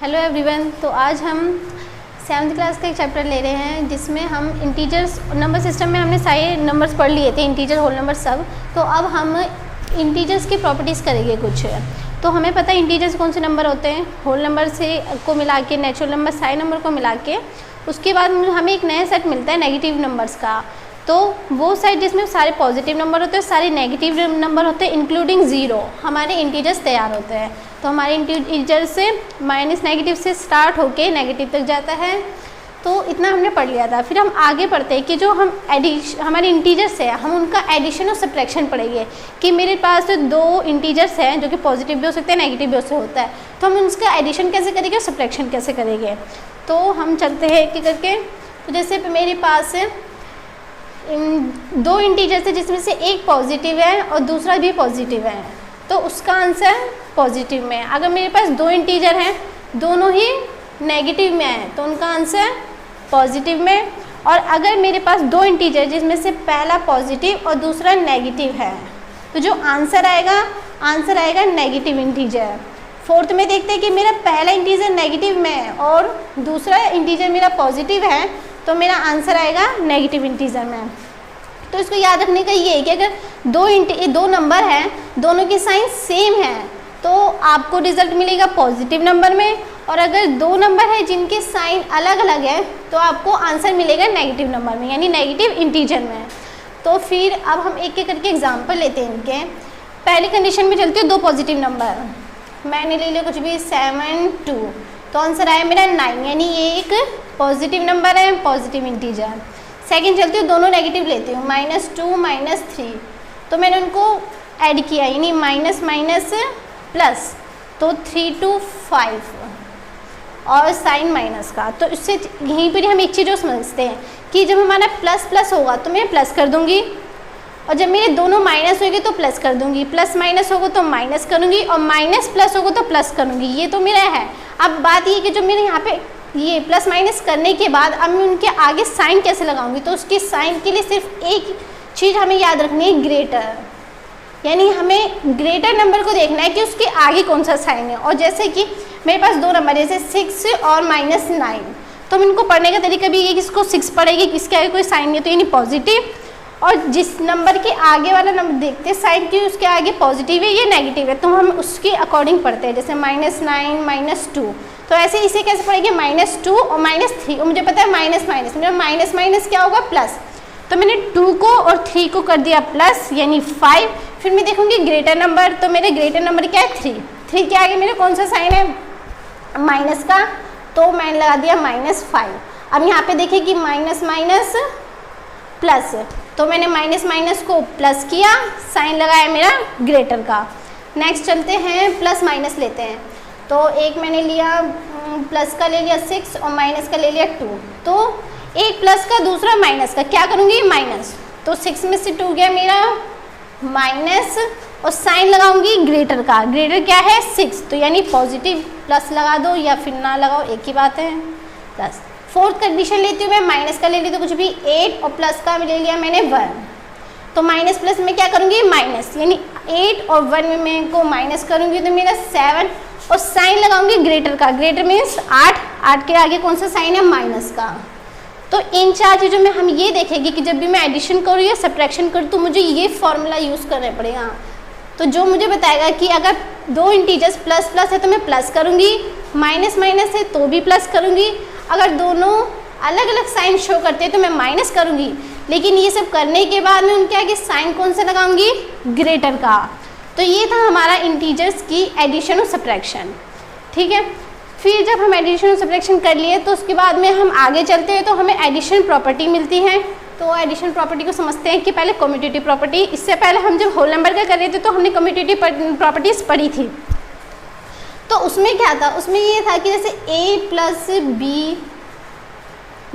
Hello everyone. तो आज हम 7th क्लास का एक चैप्टर ले रहे हैं जिसमें हम इंटीजर्स नंबर सिस्टम में हमने सारे नंबर्स पढ़ लिए थे, इंटीजर होल नंबर सब। तो अब हम इंटीजर्स की प्रॉपर्टीज़ करेंगे कुछ। तो हमें पता है इंटीजर्स कौन से नंबर होते हैं, होल नंबर से को मिला के, नेचुरल नंबर सारे नंबर को मिला के। उसके बाद हमें एक नया सेट मिलता है नेगेटिव नंबर्स का। तो वो सेट जिसमें सारे पॉजिटिव नंबर होते हैं, सारे नेगेटिव नंबर होते हैं इंक्लूडिंग ज़ीरो, हमारे इंटीजर्स तैयार होते हैं। तो हमारे इंटीजर से माइनस नेगेटिव से स्टार्ट होके नेगेटिव तक जाता है। तो इतना हमने पढ़ लिया था। फिर हम आगे पढ़ते हैं कि जो हम हमारे इंटीजर्स हैं, हम उनका एडिशन और सब्ट्रैक्शन पढ़ेंगे कि मेरे पास दो इंटीजर्स हैं जो कि पॉजिटिव भी हो सकते हैं, नेगेटिव भी हो सकता है। तो हम उसका एडिशन कैसे करेंगे और सब्ट्रैक्शन कैसे करेंगे। तो हम चलते हैं एक एक करके। तो जैसे मेरे पास दो इंटीजर्स है जिसमें से एक पॉजिटिव है और दूसरा भी पॉजिटिव है, तो उसका आंसर पॉजिटिव में। अगर मेरे पास दो इंटीजर हैं, दोनों ही नेगेटिव में है, तो उनका आंसर पॉजिटिव में। और अगर मेरे पास दो इंटीजर जिसमें से पहला पॉजिटिव और दूसरा नेगेटिव है, तो जो आंसर आएगा नेगेटिव इंटीजर। फोर्थ में देखते हैं कि मेरा पहला इंटीजर नेगेटिव में है और दूसरा इंटीजर मेरा पॉजिटिव है, तो मेरा आंसर आएगा नेगेटिव इंटीजर में। तो इसको याद रखने का ये है कि अगर दो नंबर हैं, दोनों की साइन सेम है, तो आपको रिजल्ट मिलेगा पॉजिटिव नंबर में। और अगर दो नंबर है जिनके साइन अलग अलग है, तो आपको आंसर मिलेगा नेगेटिव नंबर में, यानी नेगेटिव इंटीजर में। तो फिर अब हम एक एक करके एग्जांपल लेते हैं इनके। पहली कंडीशन में चलती है दो पॉजिटिव नंबर, मैंने ले लिया कुछ भी 7, 2, तो आंसर आया मेरा 9, यानी ये एक पॉजिटिव नंबर है, पॉजिटिव इंटीजर। सेकंड चलती हूँ, दोनों नेगेटिव लेती हूँ, -2, -3, तो मैंने उनको ऐड किया, यानी माइनस माइनस प्लस, तो 3 to 5 और साइन माइनस का। तो इससे यहीं पर हम एक चीज़ समझते हैं कि जब हमारा प्लस प्लस होगा तो मैं प्लस कर दूँगी, और जब मेरे दोनों माइनस होगी तो प्लस कर दूँगी, प्लस माइनस होगा तो माइनस करूँगी, और माइनस प्लस होगा तो प्लस करूँगी। ये तो मेरा है। अब बात ये कि जो मेरे यहाँ पे ये प्लस माइनस करने के बाद अब मैं उनके आगे साइन कैसे लगाऊंगी, तो उसके साइन के लिए सिर्फ एक चीज़ हमें याद रखनी है, ग्रेटर। यानी हमें ग्रेटर नंबर को देखना है कि उसके आगे कौन सा साइन है। और जैसे कि मेरे पास दो नंबर जैसे 6 और -9, तो हम इनको पढ़ने का तरीका भी ये कि इसको 6 पढ़ेगी, किसके आगे कोई साइन नहीं, तो यानी पॉजिटिव। और जिस नंबर के आगे वाला नंबर देखते हैं साइन की, उसके आगे पॉजिटिव है, ये नेगेटिव है, तो हम उसके अकॉर्डिंग पढ़ते हैं। जैसे -9, -2, तो ऐसे इसे कैसे पढ़ेंगे, -2 और -3। और मुझे पता है माइनस माइनस, मेरा माइनस माइनस क्या होगा, प्लस। तो मैंने 2 को और 3 को कर दिया प्लस, यानी 5। फिर मैं देखूंगी ग्रेटर नंबर, तो मेरे ग्रेटर नंबर क्या है, 3 के आगे मेरे कौन सा साइन है, माइनस का, तो मैंने लगा दिया -5। अब यहाँ पे देखिए कि माइनस माइनस प्लस, तो मैंने माइनस माइनस को प्लस किया, साइन लगाया मेरा ग्रेटर का। नेक्स्ट चलते हैं, प्लस माइनस लेते हैं। तो एक मैंने लिया प्लस का ले लिया 6 और माइनस का ले लिया 2, तो एक प्लस का दूसरा माइनस का, क्या करूँगी, माइनस। तो 6 में से 2 गया मेरा माइनस, और साइन लगाऊंगी ग्रेटर का। ग्रेटर क्या है, 6, तो यानी पॉजिटिव, प्लस लगा दो या फिर ना लगाओ, एक ही बात है, प्लस। फोर्थ कंडीशन लेती हूँ मैं, माइनस का ले ली तो कुछ भी 8 और प्लस का ले लिया मैंने 1, तो माइनस प्लस में क्या करूँगी, माइनस, यानी 8 और 1 में मैं को माइनस करूँगी तो मेरा 7, और साइन लगाऊंगी ग्रेटर का। ग्रेटर मीन्स 8 के आगे कौन सा साइन है, माइनस का। तो इन चार चीज़ों में हम ये देखेंगे कि जब भी मैं एडिशन करूँ या सब्ट्रैक्शन करूँ तो मुझे ये फॉर्मूला यूज़ करना पड़ेगा। तो जो मुझे बताएगा कि अगर दो इंटीजर्स प्लस प्लस है तो मैं प्लस करूँगी, माइनस माइनस है तो भी प्लस करूँगी, अगर दोनों अलग अलग साइन शो करते हैं तो मैं माइनस करूँगी। लेकिन ये सब करने के बाद में उनके आगे साइन कौन सा लगाऊंगी, ग्रेटर का। तो ये था हमारा इंटीजर्स की एडिशन और सब्ट्रैक्शन, ठीक है। फिर जब हम एडिशन और सब्ट्रैक्शन कर लिए तो उसके बाद में हम आगे चलते हैं, तो हमें एडिशन प्रॉपर्टी मिलती है। तो एडिशन प्रॉपर्टी को समझते हैं कि पहले कम्यूटेटिव प्रॉपर्टी, इससे पहले हम जब होल नंबर का कर रहे थे तो हमने कम्यूटेटिव प्रॉपर्टीज़ पढ़ी थी। तो उसमें क्या था, उसमें ये था कि जैसे a प्लस b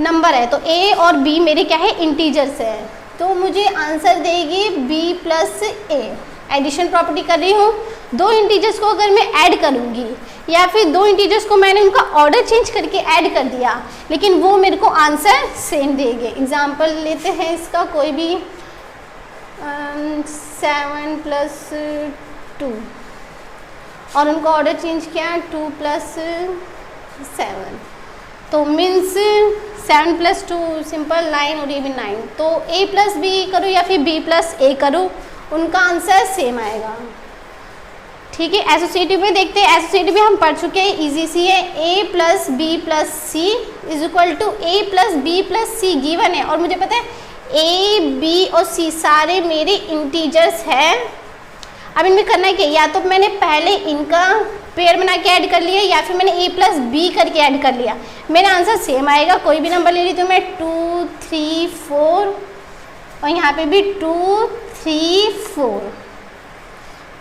नंबर है, तो a और b मेरे क्या है, इंटीजर्स है, तो मुझे आंसर देगी b plus a। Addition property कर रही हूँ, दो इंटीजर्स को अगर मैं ऐड करूँगी या फिर दो इंटीजर्स को मैंने उनका ऑर्डर चेंज करके ऐड कर दिया, लेकिन वो मेरे को आंसर सेम देंगे। एग्जांपल लेते हैं इसका कोई भी, 7 + 2, और उनको ऑर्डर चेंज किया 2 + 7, तो मीन्स 7 + 2 सिंपल 9 और ये भी 9, तो a + b करूँ या फिर b + a करूँ, उनका आंसर सेम आएगा। ठीक है, एसोसिएटिव में देखते हैं। एसोसिएटिव में हम पढ़ चुके हैं, इजी सी है, a + b + c = a + b + c given है, और मुझे पता है a, b और c सारे मेरे इंटीजर्स हैं। अब इनमें करना है क्या, या तो मैंने पहले इनका पेयर बना के ऐड कर लिया या फिर मैंने a + b करके ऐड कर लिया, मेरा आंसर सेम आएगा। कोई भी नंबर ले ली तो मैं 2, 3, 4 और यहाँ पे भी 2, 3, 4,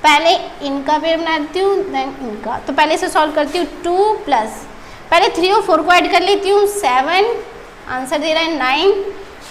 पहले इनका पेयर बनाती हूँ देन इनका, तो पहले से सॉल्व करती हूँ। 2 प्लस पहले 3 और 4 को ऐड कर लेती हूँ, 7 आंसर दे रहा है 9।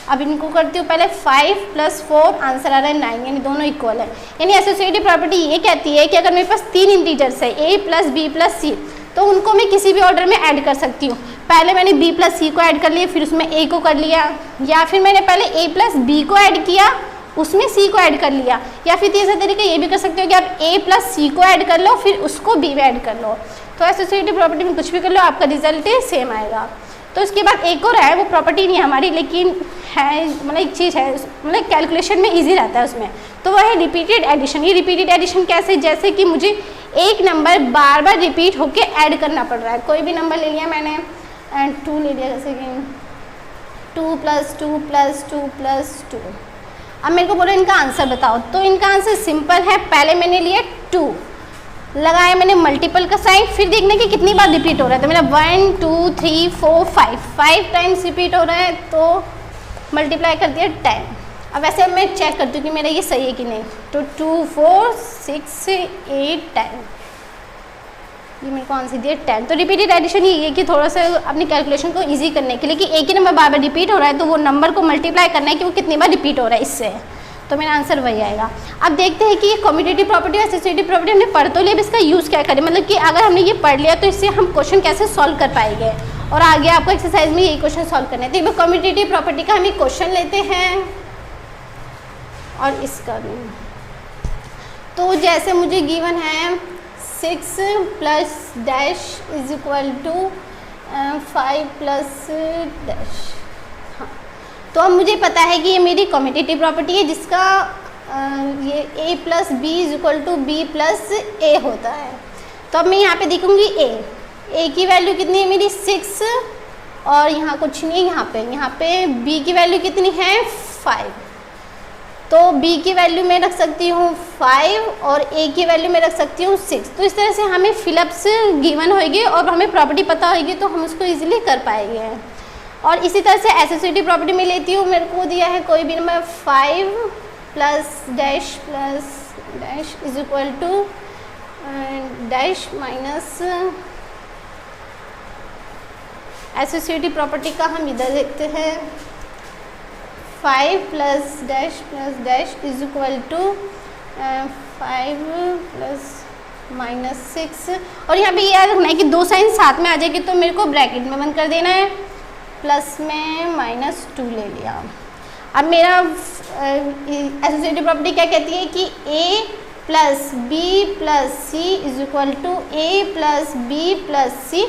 अब इनको करती हूँ पहले 5 + 4 आंसर आ रहा है 9, यानी दोनों इक्वल है। यानी एसोसिएटिव प्रॉपर्टी ये कहती है कि अगर मेरे पास 3 इंटीजर्स है a + b + c, तो उनको मैं किसी भी ऑर्डर में ऐड कर सकती हूँ। पहले मैंने b + c को ऐड कर लिया, फिर उसमें a को कर लिया, या फिर मैंने पहले a + b को ऐड किया, उसमें c को ऐड कर लिया, या फिर तीसरा तरीका ये भी कर सकते हो कि आप a + c को ऐड कर लो, फिर उसको b में ऐड कर लो। तो एसोसिएटिव प्रॉपर्टी में कुछ भी कर लो, आपका रिजल्ट सेम आएगा। तो इसके बाद एक और है, वो प्रॉपर्टी नहीं है हमारी, लेकिन है, मतलब एक चीज़ है, मतलब कैलकुलेशन में इजी रहता है उसमें, तो वह है रिपीटेड एडिशन। ये रिपीटेड एडिशन कैसे, जैसे कि मुझे एक नंबर बार बार रिपीट होके ऐड करना पड़ रहा है। कोई भी नंबर ले लिया मैंने, 2 ले लिया, जैसे कि 2 + 2 + 2 + 2। अब मेरे को बोलो इनका आंसर बताओ, तो इनका आंसर सिंपल है। पहले मैंने लिया 2, लगाया मैंने मल्टीपल का साइन, फिर देखने की कितनी बार रिपीट हो रहा है, तो मेरा 1, 2, 3, 4, 5 टाइम्स रिपीट हो रहा है, तो मल्टीप्लाई कर दिया 10। अब वैसे मैं चेक करती हूँ कि मेरा ये सही है कि नहीं, तो 2, 4, 6, 8, 10, ये मेरे को आंसर दिया 10। तो रिपीटेड एडिशन ये है कि थोड़ा सा अपनी कैलकुलेशन को इजी करने के लिए कि एक ही नंबर बार बार रिपीट हो रहा है, तो वो नंबर को मल्टीप्लाई करना है कि वो कितनी बार रिपीट हो रहा है इससे, तो मेरा आंसर वही आएगा। अब देखते हैं कि ये कम्यूटेटिव प्रॉपर्टी और एसोसिएटिव प्रॉपर्टी हमने पढ़ तो लिया, इसका यूज़ क्या करें, मतलब कि अगर हमने ये पढ़ लिया तो इससे हम क्वेश्चन कैसे सॉल्व कर पाएंगे, और आगे आपको एक्सरसाइज में यही क्वेश्चन सॉल्व करने हैं। तो एक कम्यूटेटिव प्रॉपर्टी का हम एक क्वेश्चन लेते हैं, और इसका भी, तो जैसे मुझे गिवन है 6 + डैश = 5 + डैश। हाँ, तो अब मुझे पता है कि ये मेरी कम्यूटेटिव प्रॉपर्टी है, जिसका ये a + b = b + a होता है। तो अब मैं यहाँ पे देखूँगी a की वैल्यू कितनी है मेरी 6, और यहाँ कुछ नहीं है, यहाँ पे b की वैल्यू कितनी है 5, तो b की वैल्यू मैं रख सकती हूँ 5 और a की वैल्यू मैं रख सकती हूँ 6। तो इस तरह से हमें फिलअप्स गिवन होगी और हमें प्रॉपर्टी पता होगी, तो हम उसको इजीली कर पाएंगे। और इसी तरह से एसोसिएटिव प्रॉपर्टी में लेती हूँ, मेरे को दिया है कोई भी number 5 + dash + dash = dash minus, associative property का हम इधर देखते हैं, 5 + डैश + डैश = 5 + -6, और यहाँ पे याद रखना है कि दो साइन साथ में आ जाएगी, तो मेरे को ब्रैकेट में बंद कर देना है, प्लस में -2 ले लिया। अब मेरा एसोसिएटिव प्रॉपर्टी क्या कहती है कि a + b + c = a + b + c।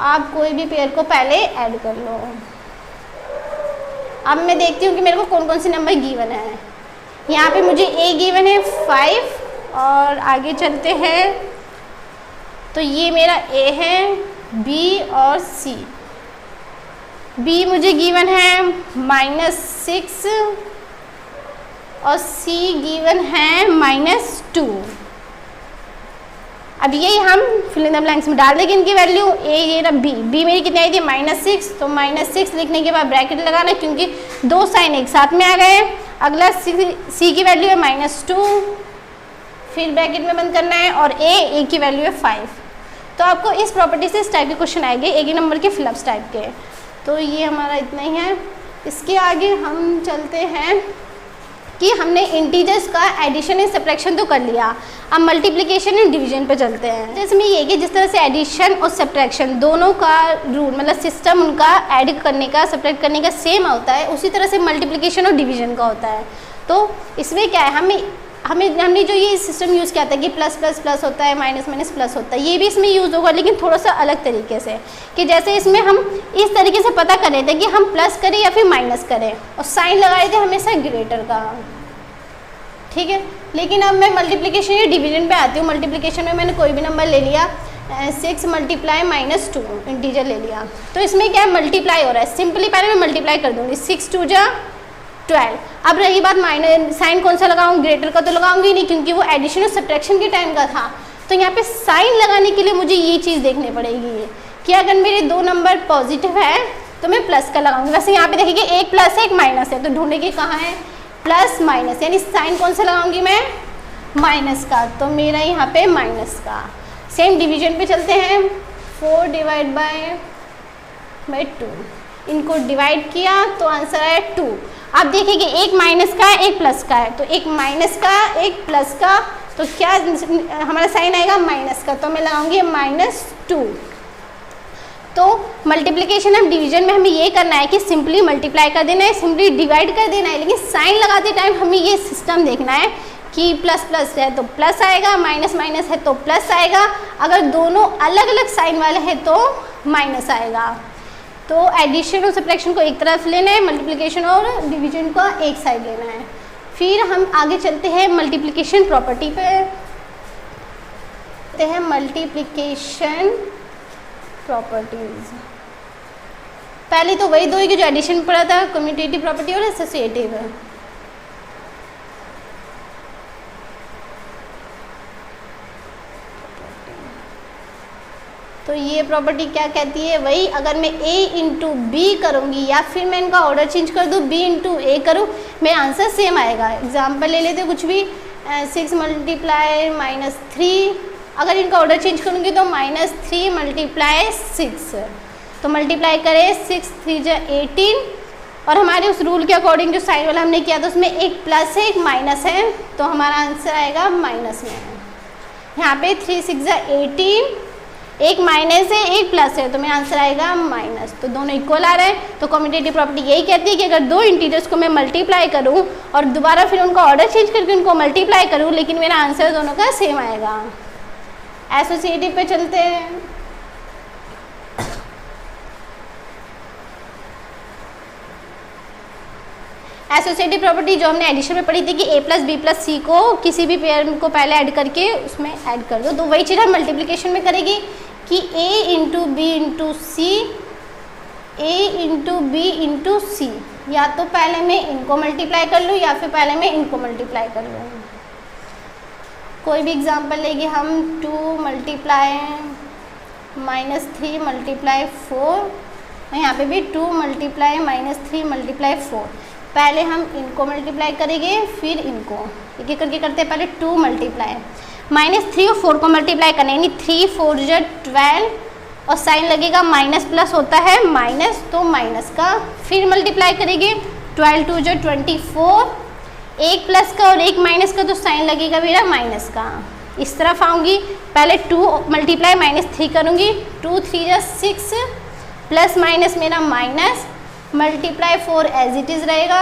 आप कोई भी पेयर को पहले ऐड कर लो। अब मैं देखती हूँ कि मेरे को कौन कौन से नंबर गिवन है। यहाँ पे मुझे a गिवन है 5, और आगे चलते हैं तो ये मेरा a है, b और c। b मुझे गिवन है -6 और c गिवन है -2। अब ये हम फिल इन द ब्लैंक्स में डाल देंगे इनकी वैल्यू। a ये रहा b मेरी कितनी आई थी -6, तो -6 लिखने के बाद ब्रैकेट लगाना, क्योंकि दो साइन एक साथ में आ गए। अगला c की वैल्यू है -2, फिर ब्रैकेट में बंद करना है, और a की वैल्यू है 5। तो आपको इस प्रॉपर्टी से इस टाइप के क्वेश्चन आएंगे, एक ही नंबर के फिलअप्स टाइप के। तो ये हमारा इतना ही है। इसके आगे हम चलते हैं कि हमने इंटीजर्स का एडिशन एंड सब्ट्रैक्शन तो कर लिया, अब मल्टीप्लिकेशन एंड डिवीजन पे चलते हैं। इसमें ये कि जिस तरह से एडिशन और सब्ट्रैक्शन दोनों का रूल, मतलब सिस्टम उनका ऐड करने का सब्ट्रैक्ट करने का सेम होता है, उसी तरह से मल्टीप्लिकेशन और डिवीजन का होता है। तो इसमें क्या है, हमें हमने जो ये सिस्टम यूज़ किया था कि प्लस प्लस प्लस होता है, माइनस माइनस प्लस होता है, ये भी इसमें यूज़ होगा लेकिन थोड़ा सा अलग तरीके से, कि जैसे इसमें हम इस तरीके से पता कर रहे थे कि हम प्लस करें या फिर माइनस करें, और साइन लगा रहे थे हमेशा ग्रेटर का, ठीक है। लेकिन अब मैं मल्टीप्लिकेशन या डिवीजन पे आती हूँ। मल्टीप्लिकेशन में मैंने कोई भी नंबर ले लिया, 6 मल्टीप्लाई माइनस 2 इंटीजर ले लिया, तो इसमें क्या है, मल्टीप्लाई हो रहा है। सिंपली पहले मैं मल्टीप्लाई कर दूँगी, 6 2 जा 12। अब रही बात माइनस, साइन कौन सा लगाऊँ, ग्रेटर का तो लगाऊंगी नहीं क्योंकि वो एडिशन और सब्ट्रैक्शन के टाइम का था। तो यहाँ पे साइन लगाने के लिए मुझे ये चीज़ देखनी पड़ेगी कि अगर मेरे दो नंबर पॉजिटिव है तो मैं प्लस का लगाऊंगी। वैसे यहाँ पे देखिए एक प्लस है एक माइनस है, तो ढूंढे कि कहाँ है प्लस माइनस, यानी साइन कौन सा लगाऊंगी मैं, माइनस का, तो मेरा यहाँ पे माइनस का। सेम डिवीजन पे चलते हैं, 4 डिवाइड बाय 2, इनको डिवाइड किया तो आंसर आया 2। आप देखिए कि एक माइनस का है एक प्लस का है, तो एक माइनस का एक प्लस का, तो क्या हमारा साइन आएगा माइनस का, तो मैं लगाऊंगी -2। तो मल्टीप्लिकेशन अब डिवीजन में हमें ये करना है कि सिंपली मल्टीप्लाई कर देना है, सिंपली डिवाइड कर देना है, लेकिन साइन लगाते टाइम हमें ये सिस्टम देखना है कि प्लस प्लस है तो प्लस आएगा, माइनस माइनस है तो प्लस आएगा, अगर दोनों अलग अलग साइन वाले हैं तो माइनस आएगा। तो एडिशन और सब्ट्रैक्शन को एक तरफ लेना है, मल्टीप्लिकेशन और डिवीजन को एक साइड लेना है। फिर हम आगे चलते हैं मल्टीप्लिकेशन प्रॉपर्टी पे, मल्टीप्लिकेशन प्रॉपर्टीज। पहले तो वही दो है कि जो एडिशन में पढ़ा था, कम्यूटेटिव प्रॉपर्टी और एसोसिएटिव। तो ये प्रॉपर्टी क्या कहती है, वही अगर मैं a इंटू बी करूँगी या फिर मैं इनका ऑर्डर चेंज कर दूँ b इंटू ए करूँ, मेरा आंसर सेम आएगा। एग्जाम्पल ले लेते कुछ भी, 6 मल्टीप्लाई -3, अगर इनका ऑर्डर चेंज करूँगी तो -3 मल्टीप्लाई 6, तो मल्टीप्लाई करें 6 3 जा 18, और हमारे उस रूल के अकॉर्डिंग जो साइन वाला हमने किया था उसमें एक प्लस है एक माइनस है, तो हमारा आंसर आएगा माइनस में। यहाँ पे 3 6 जा 18, एक माइनस है एक प्लस है, तो मेरा आंसर आएगा माइनस। तो दोनों इक्वल आ रहे हैं। तो कम्यूटेटिव प्रॉपर्टी यही कहती है कि अगर दो इंटीजर्स को मैं मल्टीप्लाई करूं और दोबारा फिर उनका ऑर्डर चेंज करके उनको मल्टीप्लाई करूं, लेकिन मेरा आंसर दोनों का सेम आएगा। एसोसिएटिव पे चलते हैं। एसोसिएटिव प्रॉपर्टी जो हमने एडिशन में पढ़ी थी कि a प्लस बी प्लस सी को किसी भी पेयर को पहले ऐड करके उसमें ऐड कर दो, तो वही चीज़ हम मल्टीप्लिकेशन में करेगी कि a into B into C, a into B into C, या तो पहले मैं इनको मल्टीप्लाई कर लूँ या फिर पहले मैं इनको मल्टीप्लाई कर लूँ। कोई भी एग्जांपल लेंगे हम, 2 मल्टीप्लाई -3 मल्टीप्लाई 4, यहाँ पे भी 2 मल्टीप्लाई -3 मल्टीप्लाई 4। पहले हम इनको मल्टीप्लाई करेंगे फिर इनको, एक एक करके करते हैं। पहले 2 मल्टीप्लाई -3 और 4 को मल्टीप्लाई करना, यानी 3 4 जा 12, और साइन लगेगा माइनस प्लस होता है माइनस, तो माइनस का। फिर मल्टीप्लाई करेंगे 12 2 जा 24, एक प्लस का और एक माइनस का, तो साइन लगेगा मेरा माइनस का। इस तरफ आऊँगी, पहले 2 मल्टीप्लाई -3 करूँगी, 2 3 जा 6, प्लस माइनस मेरा minus, multiply 4 as it is रहेगा,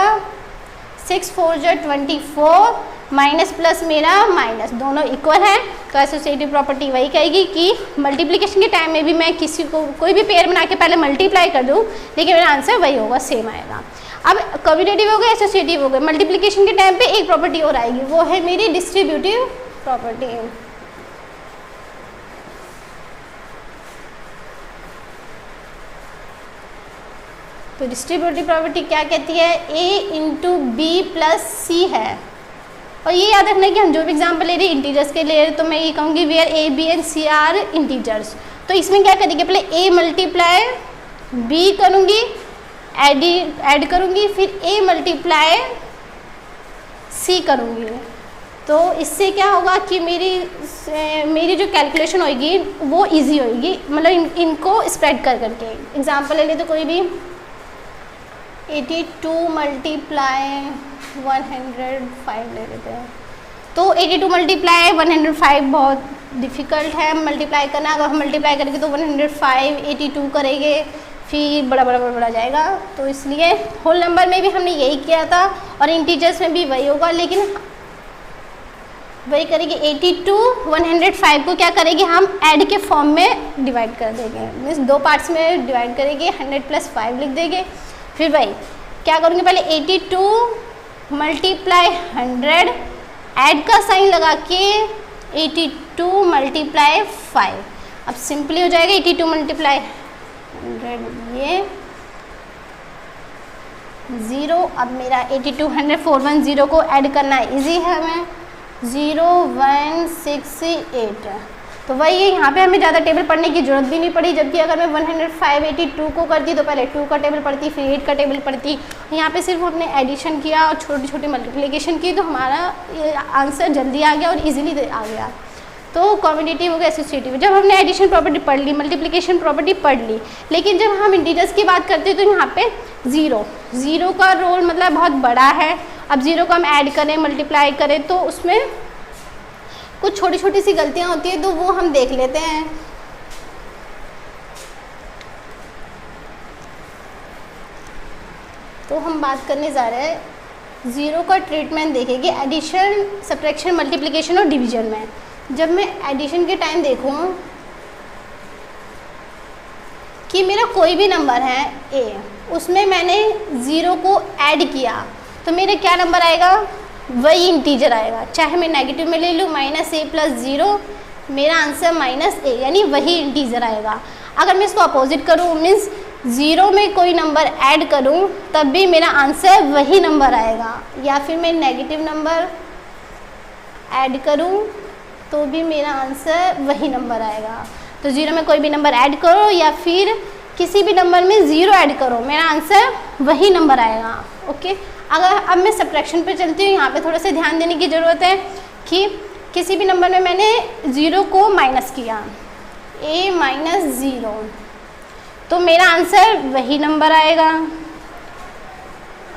6 4 जा 24, माइनस प्लस मेरा माइनस, दोनों इक्वल है। तो एसोसिएटिव प्रॉपर्टी वही कहेगी कि मल्टीप्लिकेशन के टाइम में भी मैं किसी को कोई भी पेयर बना के पहले मल्टीप्लाई कर दूँ, लेकिन मेरा आंसर वही होगा, सेम आएगा। अब कम्यूटेटिव हो गया, एसोसिएटिव हो गया। मल्टीप्लिकेशन के टाइम पे एक प्रॉपर्टी और आएगी, वो है मेरी डिस्ट्रीब्यूटिव प्रॉपर्टी। तो डिस्ट्रीब्यूटिव प्रॉपर्टी क्या कहती है, a इंटू बी प्लस सी है। और ये याद रखना है कि हम जो भी एग्जाम्पल ले रहे हैं इंटीजर्स के ले रहे हैं, तो मैं ये कहूँगी where a b and c are integers. तो इसमें क्या करेंगे, पहले a मल्टीप्लाई b करूँगी, ऐड करूँगी, फिर a मल्टीप्लाई c करूँगी। तो इससे क्या होगा कि मेरी जो कैलकुलेशन होगी वो इजी होगी, मतलब इनको स्प्रेड कर करके। एग्जाम्पल ले ले तो कोई भी 82 मल्टीप्लाई 105 ले लेते हैं। तो 82 मल्टीप्लाई 105 बहुत डिफ़िकल्ट है मल्टीप्लाई करना। अगर हम मल्टीप्लाई करेंगे तो 105 82 करेंगे, फिर बड़ा जाएगा। तो इसलिए होल नंबर में भी हमने यही किया था और इंटीजर्स में भी वही होगा, लेकिन वही करेगी 82 105 को क्या करेगी हम ऐड के फॉर्म में डिवाइड कर देंगे, मीन्स दो पार्ट्स में डिवाइड करेंगे, 100 + 5 लिख देंगे। फिर भाई क्या करूँगी, पहले 82 मल्टीप्लाई 100 ऐड का साइन लगा के 82 मल्टीप्लाई 5, अब सिंपली हो जाएगा 82 मल्टीप्लाई 100 ये 0, अब मेरा 82 100 410 को ऐड करना इजी है हमें 0168, तो वही है, यहाँ पे हमें ज़्यादा टेबल पढ़ने की जरूरत भी नहीं पड़ी, जबकि अगर मैं 105 82 को करती तो पहले 2 का टेबल पढ़ती फिर 8 का टेबल पढ़ती, यहाँ पे सिर्फ हमने एडिशन किया और छोटी छोटी मल्टीप्लिकेशन की तो हमारा आंसर जल्दी आ गया और इजीली आ गया। तो कॉम्बिनेटिव हो गया एसोसिएटिव। जब हमने एडिशन प्रॉपर्टी पढ़ ली, मल्टीप्लिकेशन प्रॉपर्टी पढ़ ली, लेकिन जब हम इंटीजर्स की बात करते हैं तो यहाँ पे ज़ीरो का रोल मतलब बहुत बड़ा है। अब ज़ीरो को हम ऐड करें मल्टीप्लाई करें तो उसमें कुछ छोटी छोटी सी गलतियाँ होती है, तो वो हम देख लेते हैं। तो हम बात करने जा रहे हैं ज़ीरो का ट्रीटमेंट देखेंगे एडिशन सब्ट्रैक्शन मल्टीप्लिकेशन और डिवीजन में। जब मैं एडिशन के टाइम देखूँ कि मेरा कोई भी नंबर है ए, उसमें मैंने ज़ीरो को ऐड किया तो मेरे क्या नंबर आएगा, वही इंटीजर आएगा, चाहे मैं नेगेटिव में ले लूँ -a + 0, मेरा आंसर -a यानी वही इंटीजर आएगा। अगर मैं इसको अपोजिट करूँ मीन्स ज़ीरो में कोई नंबर ऐड करूँ तब भी मेरा आंसर वही नंबर आएगा, या फिर मैं नेगेटिव नंबर ऐड करूँ तो भी मेरा आंसर वही नंबर आएगा। तो ज़ीरो में कोई भी नंबर ऐड करो या फिर किसी भी नंबर में ज़ीरो ऐड करो, मेरा आंसर वही नंबर आएगा। ओके, अगर अब मैं सब्ट्रैक्शन पे चलती हूँ, यहाँ पे थोड़ा सा ध्यान देने की ज़रूरत है कि किसी भी नंबर में मैंने ज़ीरो को माइनस किया a - 0 तो मेरा आंसर वही नंबर आएगा।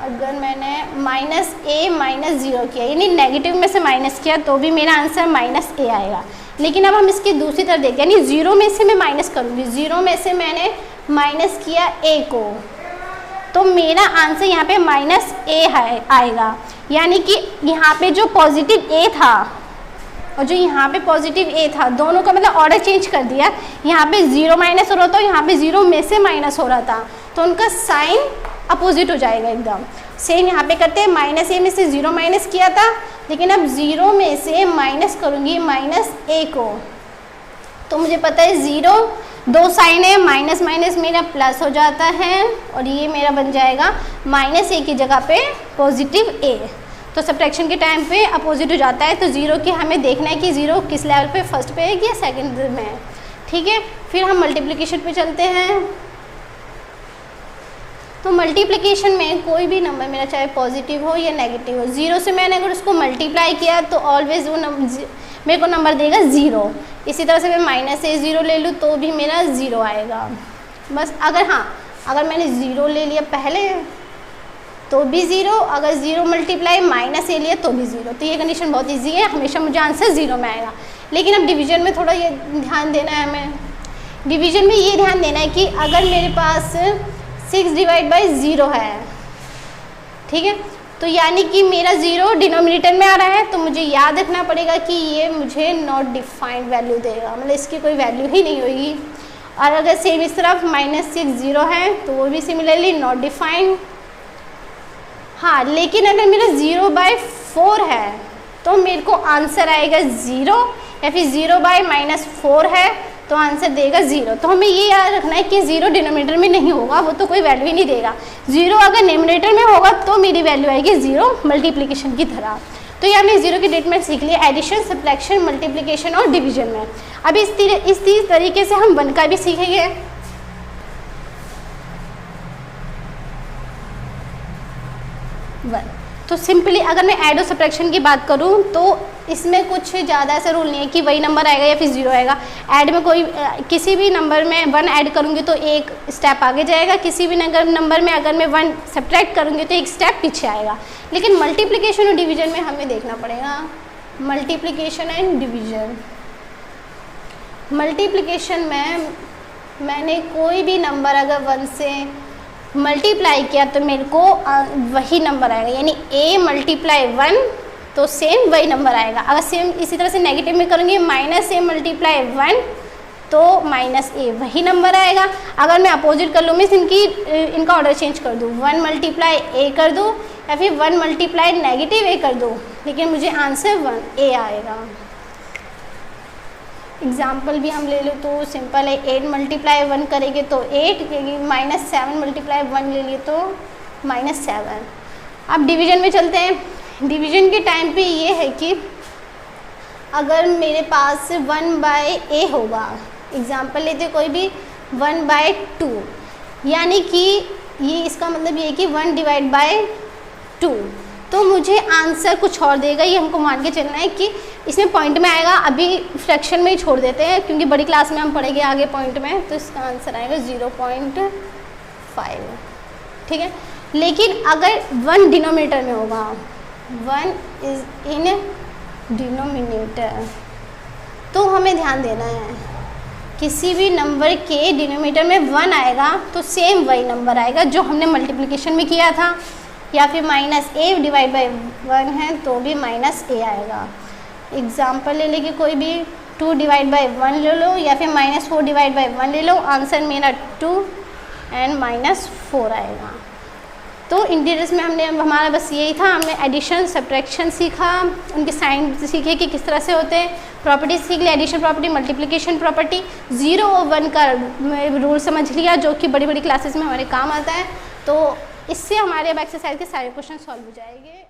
अगर मैंने -a - 0 किया यानी नेगेटिव में से माइनस किया तो भी मेरा आंसर -a आएगा। लेकिन अब हम इसकी दूसरी तरफ देखते हैं, यानी ज़ीरो में से मैं माइनस करूँगी, ज़ीरो में से मैंने माइनस किया a को तो मेरा आंसर यहाँ पे -a आएगा। यानी कि यहाँ पे जो पॉजिटिव a था और जो यहाँ पे पॉजिटिव a था दोनों का मतलब ऑर्डर चेंज कर दिया। यहाँ पे 0 माइनस हो रहा था, यहाँ पे 0 में से माइनस हो रहा था, तो उनका साइन अपोजिट हो जाएगा एकदम। सेम यहाँ पे करते हैं, -a में से 0 माइनस किया था, लेकिन अब 0 में से माइनस करूँगी -a को, तो मुझे पता है 0 दो साइन है, माइनस माइनस मेरा प्लस हो जाता है और ये मेरा बन जाएगा -a की जगह पे पॉजिटिव a। तो सब्ट्रैक्शन के टाइम पे अपोजिट हो जाता है। तो ज़ीरो की हमें देखना है कि ज़ीरो किस लेवल पे, फर्स्ट पे है या सेकंड में है। ठीक है, फिर हम मल्टीप्लिकेशन पे चलते हैं। तो मल्टीप्लिकेशन में कोई भी नंबर मेरा चाहे पॉजिटिव हो या नेगेटिव हो, ज़ीरो से मैंने अगर उसको मल्टीप्लाई किया तो ऑलवेज वो मेरे को नंबर देगा 0। इसी तरह से मैं -a 0 ले लूँ तो भी मेरा 0 आएगा। बस अगर मैंने 0 ले लिया पहले तो भी 0, अगर 0 मल्टीप्लाई -a लिया तो भी 0। तो ये कंडीशन बहुत इजी है, हमेशा मुझे आंसर 0 में आएगा। लेकिन अब डिवीजन में थोड़ा ये ध्यान देना है हमें। डिवीजन में ये ध्यान देना है कि अगर मेरे पास 6/0 है, ठीक है, तो यानी कि मेरा 0 डिनोमिनेटर में आ रहा है, तो मुझे याद रखना पड़ेगा कि ये मुझे नॉट डिफाइंड वैल्यू देगा, मतलब इसकी कोई वैल्यू ही नहीं होगी। और अगर सेम इस तरफ -6 0 है तो वो भी सिमिलरली नॉट डिफाइंड। हाँ, लेकिन अगर मेरा 0/4 है तो मेरे को आंसर आएगा 0, या फिर 0/-4 है तो आंसर देगा 0। तो हमें ये याद रखना है कि 0 डिनोमिनेटर में नहीं होगा, वो तो कोई वैल्यू ही नहीं देगा। 0 अगर न्यूमरेटर में होगा तो मेरी वैल्यू आएगी 0 मल्टीप्लिकेशन की तरह। तो ये हमने 0 की ट्रीटमेंट सीख लिया एडिशन, सब्ट्रैक्शन, मल्टीप्लिकेशन और डिवीजन में। अब इस तरीके से हम 1 का भी सीखेंगे। तो सिंपली अगर मैं ऐड और सब्ट्रैक्शन की बात करूं तो इसमें कुछ ज़्यादा ऐसा रूल नहीं है कि वही नंबर आएगा या फिर 0 आएगा। ऐड में किसी भी नंबर में 1 ऐड करूंगी तो एक स्टेप आगे जाएगा, किसी भी नंबर में अगर मैं 1 सब्ट्रैक्ट करूंगी तो एक स्टेप पीछे आएगा। लेकिन मल्टीप्लिकेशन और डिवीजन में हमें देखना पड़ेगा, मल्टीप्लिकेशन एंड डिवीजन। मल्टीप्लिकेशन में मैंने कोई भी नंबर अगर 1 से मल्टीप्लाई किया तो मेरे को वही नंबर आएगा, यानी a × 1 तो सेम वही नंबर आएगा। अगर सेम इसी तरह से नेगेटिव में करूँगी माइनस ए मल्टीप्लाई 1 तो माइनस ए वही नंबर आएगा। अगर मैं अपोजिट कर लूँ मीन्स इनका ऑर्डर चेंज कर दूँ, 1 मल्टीप्लाई ए कर दूँ या फिर 1 मल्टीप्लाई नेगेटिव ए कर दूँ, लेकिन मुझे आंसर 1 ए आएगा। एग्जाम्पल भी हम ले लो तो सिंपल है, 8 मल्टीप्लाई 1 करेंगे तो 8, माइनस 7 मल्टीप्लाई 1 ले लिए तो माइनस 7। अब डिवीजन में चलते हैं। डिवीजन के टाइम पे ये है कि अगर मेरे पास 1/a होगा, एग्जाम्पल लेते कोई भी 1/2, यानी कि ये इसका मतलब ये है कि 1/2, तो मुझे आंसर कुछ और देगा। ये हमको मान के चलना है कि इसमें पॉइंट में आएगा, अभी फ्रैक्शन में ही छोड़ देते हैं क्योंकि बड़ी क्लास में हम पढ़ेंगे आगे पॉइंट में, तो इसका आंसर आएगा 0.5, ठीक है। लेकिन अगर 1 डिनोमिनेटर में होगा, 1 इज इन डिनोमिनेटर, तो हमें ध्यान देना है किसी भी नंबर के डिनोमिनेटर में 1 आएगा तो सेम वही नंबर आएगा जो हमने मल्टीप्लिकेशन में किया था, या फिर माइनस ए डिवाइड बाई 1 है तो भी माइनस ए आएगा। एग्जाम्पल ले लेंगे कोई भी 2 डिवाइड बाई 1 ले लो या फिर -4 डिवाइड बाई 1 ले लो, आंसर मेरा 2 एंड -4 आएगा। तो इंटीजर्स में हमारा बस यही था, हमने एडिशन सब्ट्रैक्शन सीखा, उनके साइन सीखे कि किस तरह से होते हैं, प्रॉपर्टी सीख लिया, एडिशन प्रॉपर्टी, मल्टीप्लिकेशन प्रॉपर्टी, 0 और 1 का रूल समझ लिया जो कि बड़ी बड़ी क्लासेस में हमारे काम आता है। तो इससे हमारे अब एक्सरसाइज के सारे क्वेश्चन सॉल्व हो जाएंगे।